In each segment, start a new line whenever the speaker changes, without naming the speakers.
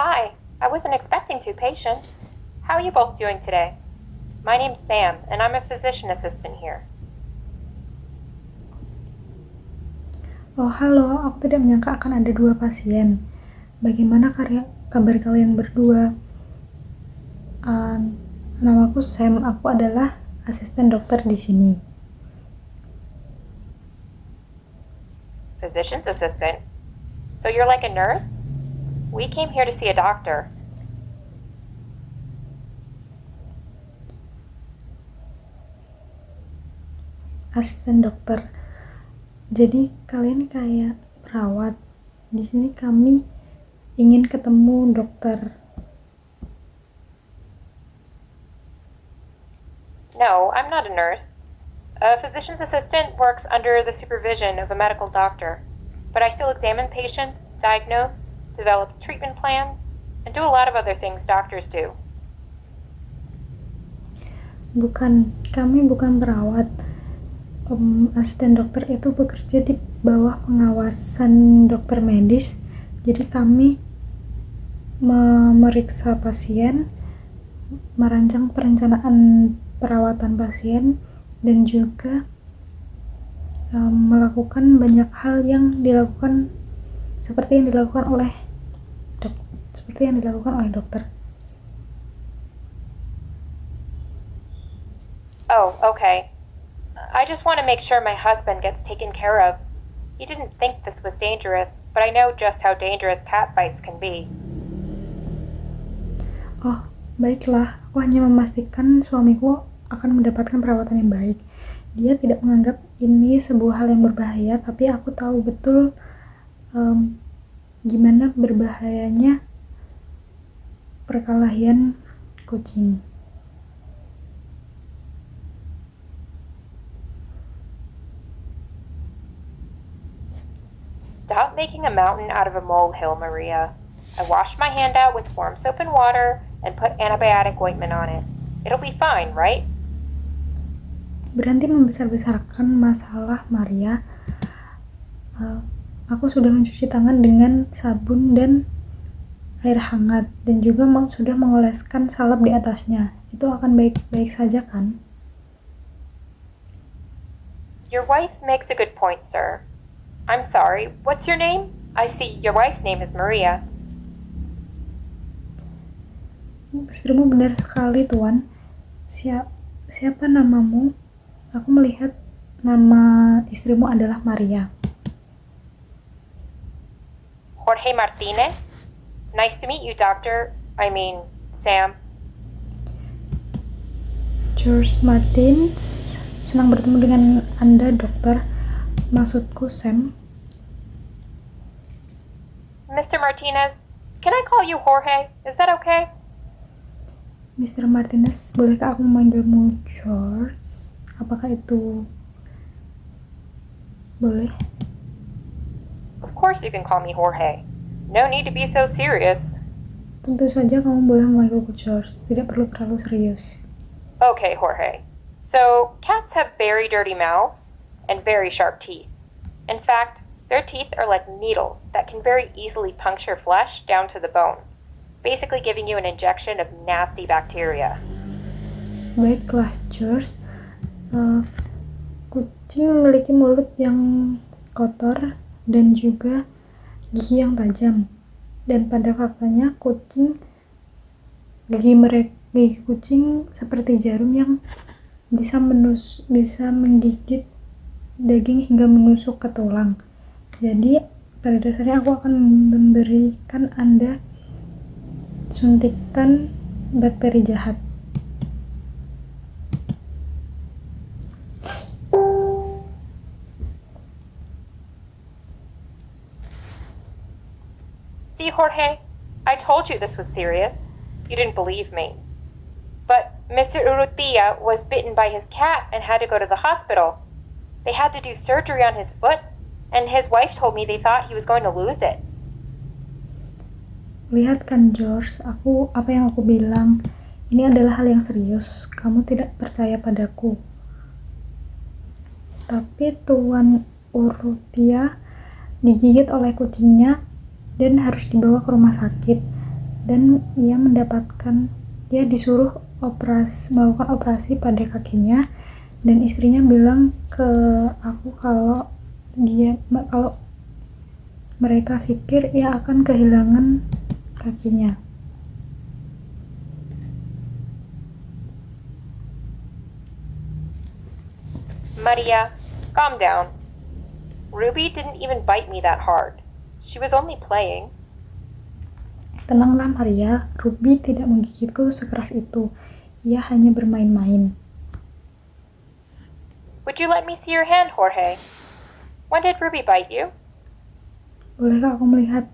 hi. I wasn't expecting two patients. How are you both doing today? My name's Sam, and I'm a physician assistant here.
Oh halo, aku tidak menyangka akan ada 2 pasien. Bagaimana kabar kalian berdua? Namaku Sam, aku adalah asisten dokter di sini.
Physician's assistant? So you're like a nurse? We came here to see a doctor.
Asisten dokter. Jadi kalian kayak perawat. Di sini kami ingin ketemu dokter.
No, I'm not a nurse. A physician's assistant works under the supervision of a medical doctor, but I still examine patients, diagnose, develop treatment plans, and do a lot of other things doctors do.
Kami bukan perawat. Asisten dokter itu bekerja di bawah pengawasan dokter medis. Jadi kami memeriksa pasien, merancang perencanaan perawatan pasien, dan juga melakukan banyak hal yang dilakukan seperti yang dilakukan oleh dokter.
Oh, okay. I just want to make sure my husband gets taken care of. He didn't think this was dangerous, but I know just how dangerous cat bites can be.
Oh, baiklah. Aku hanya memastikan suamiku akan mendapatkan perawatan yang baik. Dia tidak menganggap ini sebuah hal yang berbahaya, tapi aku tahu betul gimana berbahayanya perkelahian kucing.
Stop making a mountain out of a molehill, Maria. I washed my hand out with warm soap and water and put antibiotic ointment on it. It'll be fine, right?
Berhenti membesar-besarkan masalah, Maria. Aku sudah mencuci tangan dengan sabun dan air hangat, dan juga sudah mengoleskan salep di atasnya. Itu akan baik-baik saja, kan?
Your wife makes a good point, sir. I'm sorry, what's your name? I see your wife's name is Maria.
Istrimu benar sekali, Tuan. Siapa namamu? Aku melihat nama istrimu adalah Maria.
Jorge Martinez? Nice to meet you, Doctor. Sam.
George Martins. Senang bertemu dengan Anda, dokter. Maksudku, Sam.
Mr. Martinez, can I call you Jorge? Is that okay?
Mr. Martinez, bolehkah aku memanggilmu George? Apakah itu boleh?
Of course you can call me Jorge. No need to be so serious.
Tentu saja kamu boleh memanggilku George. Tidak perlu terlalu serius.
Okay, Jorge. So, cats have very dirty mouths and very sharp teeth. In fact, their teeth are like needles that can very easily puncture flesh down to the bone, basically giving you an injection of nasty bacteria.
Baiklah, George. Kucing memiliki mulut yang kotor dan juga gigi yang tajam. Dan pada faktanya gigi kucing seperti jarum yang bisa menggigit daging hingga menusuk ke tulang. Jadi pada dasarnya aku akan memberikan Anda suntikan bakteri jahat.
See, Jorge, I told you this was serious. You didn't believe me. But Mr. Urrutia was bitten by his cat and had to go to the hospital. They had to do surgery on his foot, and his wife told me they thought he was going to lose it.
Lihat kan, George, apa yang aku bilang. Ini adalah hal yang serius. Kamu tidak percaya padaku. Tapi Tuan Urrutia digigit oleh kucingnya dan harus dibawa ke rumah sakit. dan ia disuruh melakukan operasi pada kakinya, dan istrinya bilang ke aku kalau mereka pikir ia akan kehilangan kakinya.
Maria, calm down. Ruby didn't even bite me that hard. She was only playing.
Tenanglah Maria, Ruby tidak menggigitku sekeras itu. Ia hanya bermain-main.
Would you let me see your hand, Jorge? When did Ruby bite you?
Bolehkah aku melihat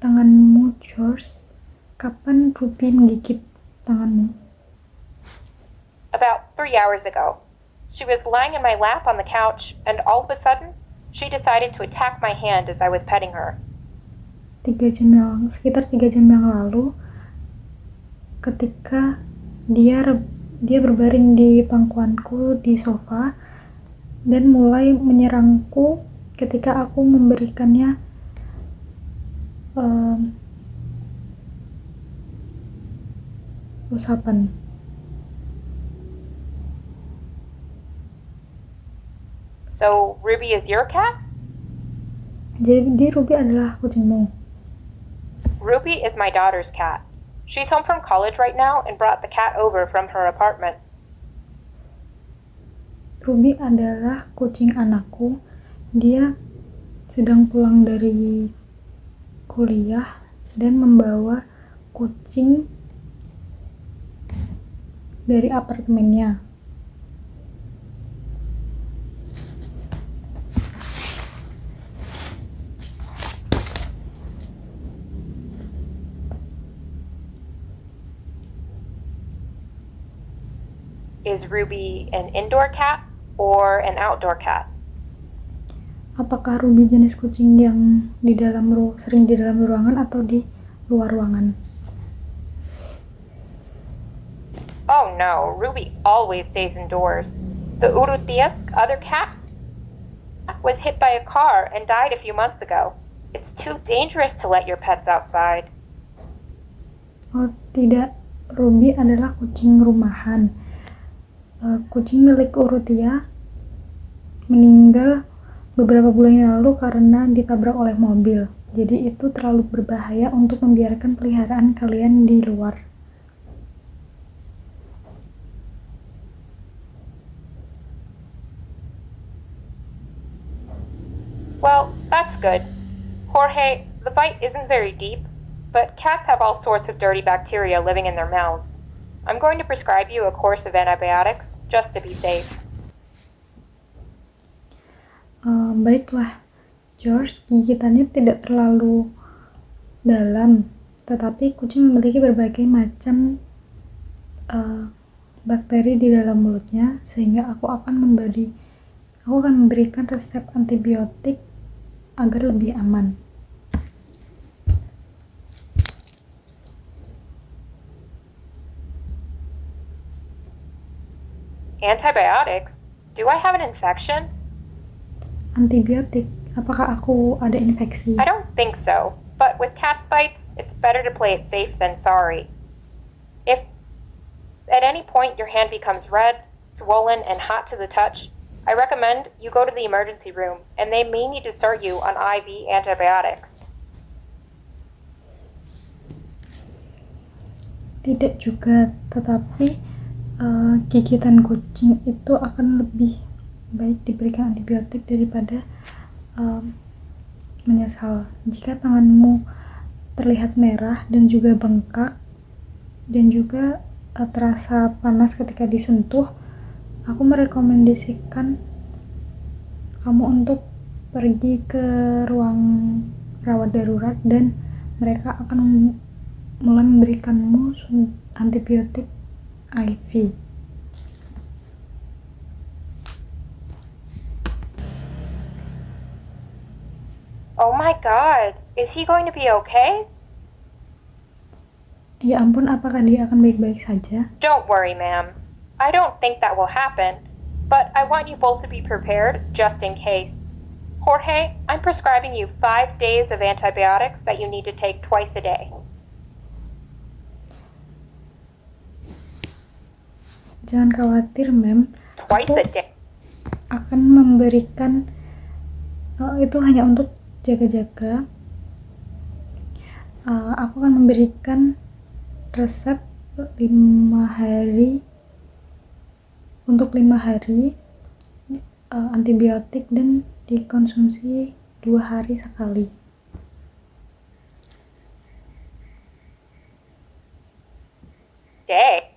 tanganmu, George? Kapan Ruby menggigit tanganmu?
About 3 hours ago. She was lying in my lap on the couch, and all of a sudden, she decided to attack my hand as I was petting her.
Sekitar 3 jam yang lalu, ketika dia berbaring di pangkuanku di sofa dan mulai menyerangku ketika aku memberikannya usapan.
So, Ruby is your cat?
Jadi Ruby adalah kucingmu.
Ruby is my daughter's cat. She's home from college right now and brought the cat over from her apartment.
Ruby adalah kucing anakku. Dia sedang pulang dari kuliah dan membawa kucing dari apartemennya.
Is Ruby an indoor cat or an outdoor cat?
Apakah Ruby jenis kucing yang sering di dalam ruangan atau di luar ruangan?
Oh no, Ruby always stays indoors. The Urrutia's other cat was hit by a car and died a few months ago. It's too dangerous to let your pets outside.
Oh tidak, Ruby adalah kucing rumahan. Kucing milik Urrutia meninggal beberapa bulan yang lalu karena ditabrak oleh mobil. Jadi itu terlalu berbahaya untuk membiarkan peliharaan kalian di luar.
Well, that's good. Jorge, the bite isn't very deep, but cats have all sorts of dirty bacteria living in their mouths. I'm going to prescribe you a course of antibiotics just to be safe.
Baiklah, George, gigitannya tidak terlalu dalam, tetapi kucing memiliki berbagai macam bakteri di dalam mulutnya, sehingga aku akan memberikan resep antibiotik agar lebih aman.
Antibiotics? Do I have an infection?
Antibiotik? Apakah aku ada infeksi?
I don't think so, but with cat bites, it's better to play it safe than sorry. If at any point your hand becomes red, swollen, and hot to the touch, I recommend you go to the emergency room, and they may need to start you on IV antibiotics.
Tidak juga, tetapi gigitan kucing itu akan lebih baik diberikan antibiotik daripada menyesal. Jika tanganmu terlihat merah dan juga bengkak dan juga terasa panas ketika disentuh, aku merekomendasikan kamu untuk pergi ke ruang rawat darurat dan mereka akan mulai memberikanmu antibiotik IV.
Oh my god, is he going to be okay?
Ya ampun, apakah dia akan baik-baik saja?
Don't worry, ma'am. I don't think that will happen, but I want you both to be prepared just in case. Jorge, I'm prescribing you 5 days of antibiotics that you need to take twice a day.
Jangan khawatir, ma'am.
Twice
Aku
a day.
akan memberikan itu hanya untuk jaga-jaga. Aku akan memberikan resep 5 hari untuk 5 hari antibiotik dan dikonsumsi 2 hari sekali.
Day.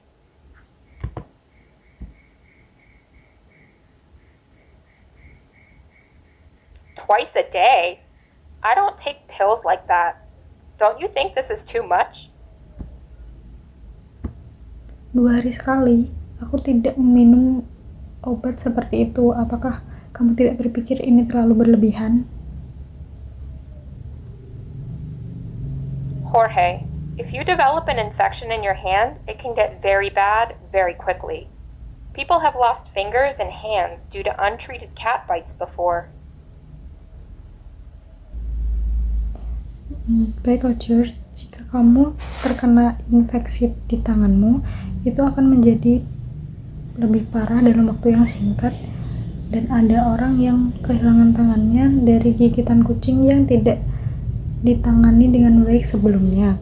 Twice a day? I don't take pills like that. Don't you think this is too much?
2 hari sekali. Aku tidak meminum obat seperti itu. Apakah kamu tidak berpikir ini terlalu berlebihan?
Jorge, if you develop an infection in your hand, it can get very bad very quickly. People have lost fingers and hands due to untreated cat bites before.
Baiklah, George. Jika kamu terkena infeksi di tanganmu, itu akan menjadi lebih parah dalam waktu yang singkat, dan ada orang yang kehilangan tangannya dari gigitan kucing yang tidak ditangani dengan baik sebelumnya.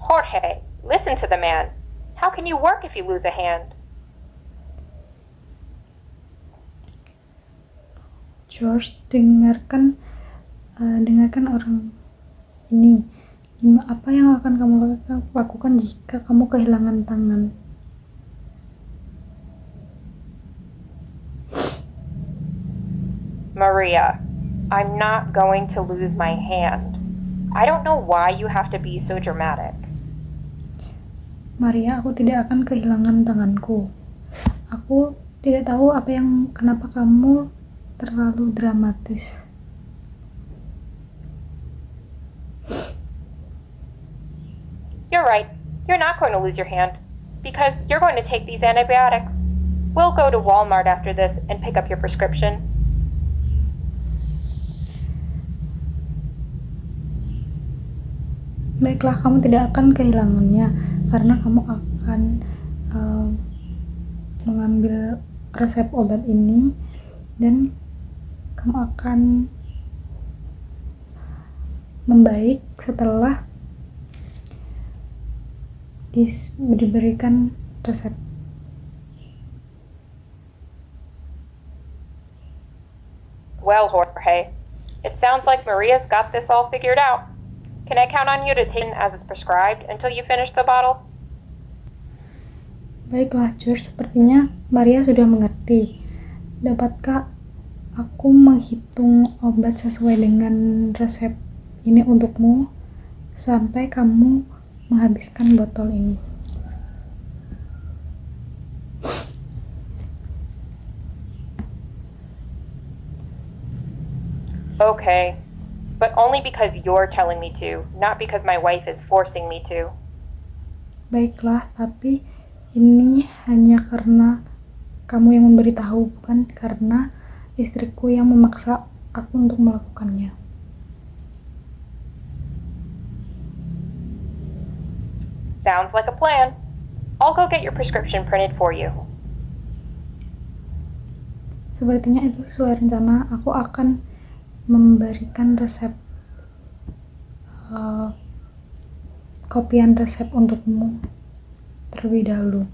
Jorge, listen to the man. How can you work if you lose a hand?
George, dengarkan orang ini. Apa yang akan kamu lakukan jika kamu kehilangan tangan?
Maria, I'm not going to lose my hand. I don't know why you have to be so dramatic.
Maria, aku tidak akan kehilangan tanganku. Aku tidak tahu kenapa kamu terlalu dramatis.
You're right. You're not going to lose your hand because you're going to take these antibiotics. We'll go to Walmart after this and pick up your prescription.
Baiklah, kamu tidak akan kehilangannya karena kamu akan mengambil resep obat ini dan kamu akan membaik setelah diberikan resep.
Well, Jorge, it sounds like Maria's got this all figured out. Can I count on you to take it as it's prescribed until you finish the bottle?
Baiklah, George, sepertinya Maria sudah mengerti. Dapatkah aku menghitung obat sesuai dengan resep ini untukmu sampai kamu menghabiskan botol ini?
Okay, but only because you're telling me to, not because my wife is forcing me to.
Baiklah, tapi ini hanya karena kamu yang memberitahu, bukan karena istriku yang memaksa aku untuk melakukannya.
Sounds like a plan. I'll go get your prescription printed for you.
Sepertinya itu sesuai rencana. Aku akan memberikan resep kopian resep untukmu terlebih dahulu.